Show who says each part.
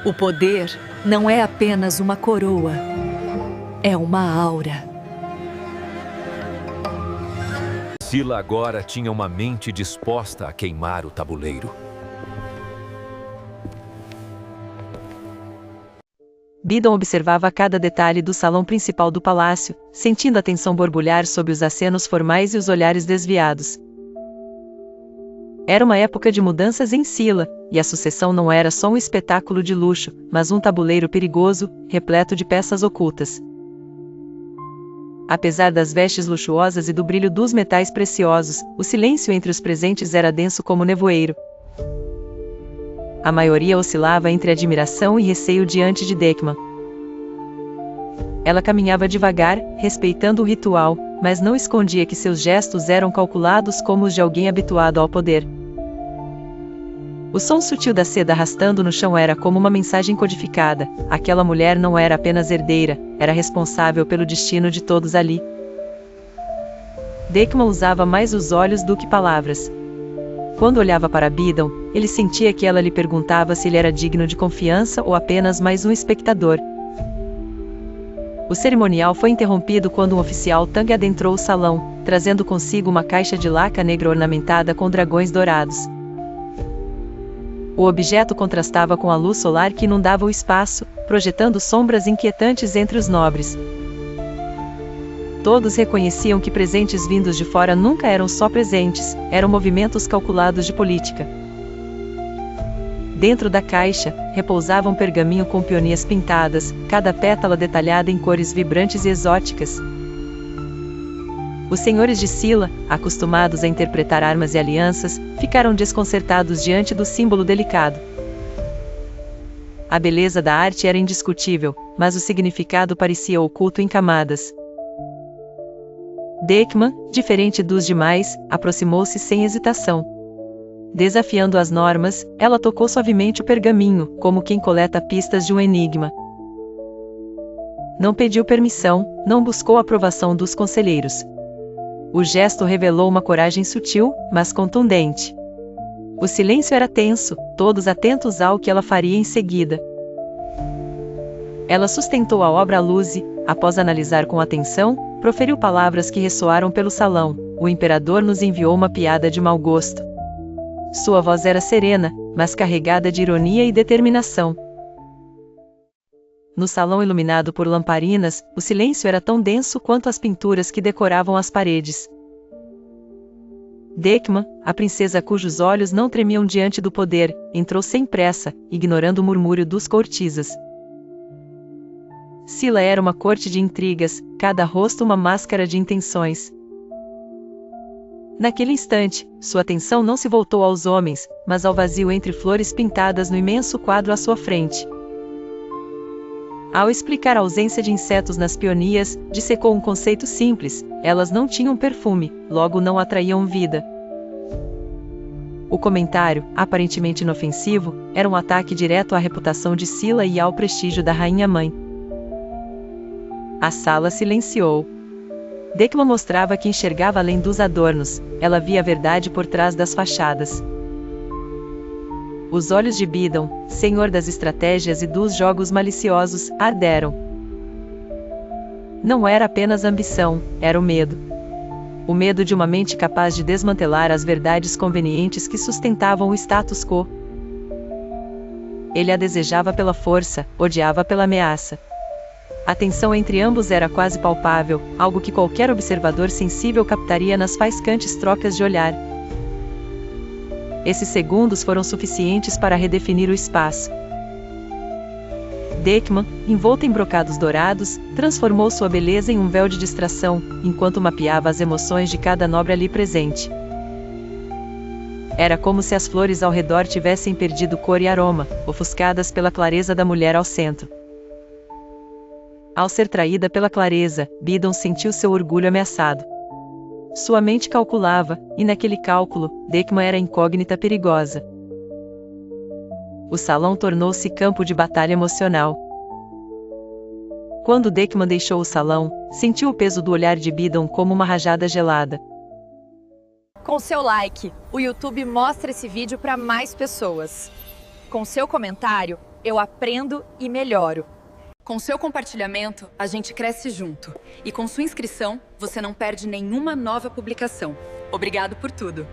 Speaker 1: O poder não é apenas uma coroa, é uma aura.
Speaker 2: Sila agora tinha uma mente disposta a queimar o tabuleiro.
Speaker 3: Bidon observava cada detalhe do salão principal do palácio, sentindo a tensão borbulhar sob os acenos formais e os olhares desviados. Era uma época de mudanças em Sila, e a sucessão não era só um espetáculo de luxo, mas um tabuleiro perigoso, repleto de peças ocultas. Apesar das vestes luxuosas e do brilho dos metais preciosos, o silêncio entre os presentes era denso como nevoeiro. A maioria oscilava entre admiração e receio diante de Dekman. Ela caminhava devagar, respeitando o ritual, mas não escondia que seus gestos eram calculados como os de alguém habituado ao poder. O som sutil da seda arrastando no chão era como uma mensagem codificada. Aquela mulher não era apenas herdeira, era responsável pelo destino de todos ali. Dekman usava mais os olhos do que palavras. Quando olhava para Bidon, ele sentia que ela lhe perguntava se ele era digno de confiança ou apenas mais um espectador. O cerimonial foi interrompido quando um oficial Tang adentrou o salão, trazendo consigo uma caixa de laca negra ornamentada com dragões dourados. O objeto contrastava com a luz solar que inundava o espaço, projetando sombras inquietantes entre os nobres. Todos reconheciam que presentes vindos de fora nunca eram só presentes, eram movimentos calculados de política. Dentro da caixa, repousava um pergaminho com peonias pintadas, cada pétala detalhada em cores vibrantes e exóticas. Os senhores de Sila, acostumados a interpretar armas e alianças, ficaram desconcertados diante do símbolo delicado. A beleza da arte era indiscutível, mas o significado parecia oculto em camadas. Dekman, diferente dos demais, aproximou-se sem hesitação. Desafiando as normas, ela tocou suavemente o pergaminho, como quem coleta pistas de um enigma. Não pediu permissão, não buscou a aprovação dos conselheiros. O gesto revelou uma coragem sutil, mas contundente. O silêncio era tenso, todos atentos ao que ela faria em seguida. Ela sustentou a obra à luz e, após analisar com atenção, proferiu palavras que ressoaram pelo salão. O imperador nos enviou uma piada de mau gosto. Sua voz era serena, mas carregada de ironia e determinação. No salão iluminado por lamparinas, o silêncio era tão denso quanto as pinturas que decoravam as paredes. Dekman, a princesa cujos olhos não tremiam diante do poder, entrou sem pressa, ignorando o murmúrio dos courtisas. Sila era uma corte de intrigas, cada rosto uma máscara de intenções. Naquele instante, sua atenção não se voltou aos homens, mas ao vazio entre flores pintadas no imenso quadro à sua frente. Ao explicar a ausência de insetos nas peonias, dissecou um conceito simples: elas não tinham perfume, logo não atraíam vida. O comentário, aparentemente inofensivo, era um ataque direto à reputação de Sila e ao prestígio da rainha-mãe. A sala silenciou. Dekman mostrava que enxergava além dos adornos, ela via a verdade por trás das fachadas. Os olhos de Bidon, senhor das estratégias e dos jogos maliciosos, arderam. Não era apenas ambição, era o medo. O medo de uma mente capaz de desmantelar as verdades convenientes que sustentavam o status quo. Ele a desejava pela força, odiava pela ameaça. A tensão entre ambos era quase palpável, algo que qualquer observador sensível captaria nas faiscantes trocas de olhar. Esses segundos foram suficientes para redefinir o espaço. Dekman, envolta em brocados dourados, transformou sua beleza em um véu de distração, enquanto mapeava as emoções de cada nobre ali presente. Era como se as flores ao redor tivessem perdido cor e aroma, ofuscadas pela clareza da mulher ao centro. Ao ser traída pela clareza, Bidon sentiu seu orgulho ameaçado. Sua mente calculava, e naquele cálculo, Dekman era incógnita perigosa. O salão tornou-se campo de batalha emocional. Quando Dekman deixou o salão, sentiu o peso do olhar de Bidon como uma rajada gelada.
Speaker 1: Com seu like, o YouTube mostra esse vídeo para mais pessoas. Com seu comentário, eu aprendo e melhoro.
Speaker 4: Com seu compartilhamento, a gente cresce junto. E com sua inscrição, você não perde nenhuma nova publicação. Obrigado por tudo!